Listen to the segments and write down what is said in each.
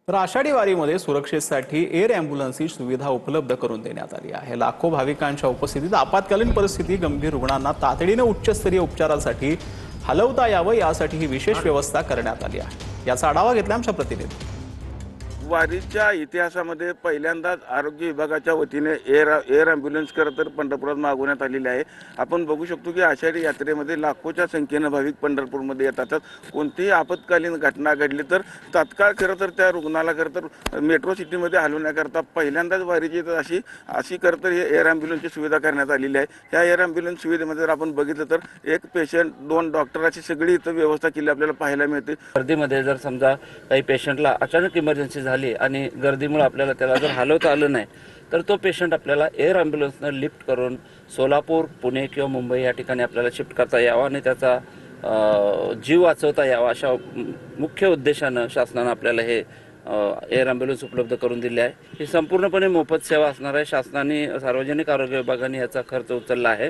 तर आषाढी वारीमध्ये सुरक्षेसाठी एअर ॲम्ब्युलन्सची सुविधा उपलब्ध करून देण्यात आली आहे। लाखो भाविकांच्या उपस्थितीत आपत्कालीन परिस्थिती गंभीर रुग्णांना तातडीने उच्चस्तरीय उपचारासाठी हलवता यावं यासाठी ही विशेष व्यवस्था करण्यात आली आहे। याचा आढावा घेतला आमच्या प्रतिनिधी। वारीच्या इतिहासामध्ये पहिल्यांदाच आरोग्य विभागाच्या वतीने एअर ॲम्ब्युलन्स खरं तर पंढरपुरात मागवण्यात आलेली आहे। आपण बघू शकतो की आषाढी यात्रेमध्ये लाखोच्या संख्येने भाविक पंढरपूरमध्ये येतात। कोणतीही आपत्कालीन घटना घडली तर तात्काळ खरं तर त्या रुग्णाला खरं तर मेट्रो सिटीमध्ये हलवण्याकरता पहिल्यांदाच वारीची अशी खरं तर हे एअर ॲम्ब्युलन्सची सुविधा करण्यात आलेली आहे। ह्या एअर ॲम्ब्युलन्स सुविधेमध्ये जर आपण बघितलं तर एक पेशंट, 2 डॉक्टर अशी सगळी इथं व्यवस्था केली आपल्याला पाहायला मिळते। गर्दीमध्ये जर समजा काही पेशंटला अचानक इमर्जन्सी झाली आणि गर्दीमुळे आपल्याला त्याला जर हलवता आलं नाही तर तो पेशंट आपल्याला एअर ॲम्ब्युलन्सनं लिफ्ट करून सोलापूर, पुणे किंवा मुंबई या ठिकाणी आपल्याला शिफ्ट करता यावा आणि त्याचा जीव वाचवता यावा अशा मुख्य उद्देशानं शासनानं आपल्याला हे एअर ॲम्ब्युलन्स उपलब्ध करून दिले आहे। ही संपूर्णपणे मोफत सेवा असणार आहे। शासनाने सार्वजनिक आरोग्य विभागाने याचा खर्च उचलला आहे।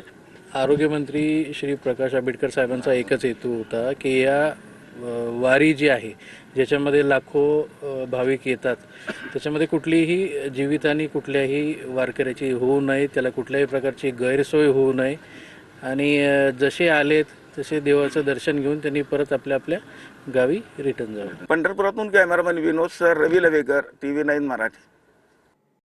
आरोग्यमंत्री श्री प्रकाश आंबेडकर साहेबांचा एकच हेतू होता की या वारी जी आहे ज्याच्यामध्ये लाखो भाविक येतात त्याच्यामध्ये कुठलीही जीवितहानी कुठल्याही वारकऱ्याची होऊ नये, त्याला कुठल्याही प्रकारची गैरसोय होऊ नये आणि जसे आलेत तसे देवाचं दर्शन घेऊन त्यांनी परत आपल्या आपल्या गावी रिटर्न जावं। पंढरपुरातून कॅमेरामॅन विनोद सर, रवी लवेकर, TV9 मराठी।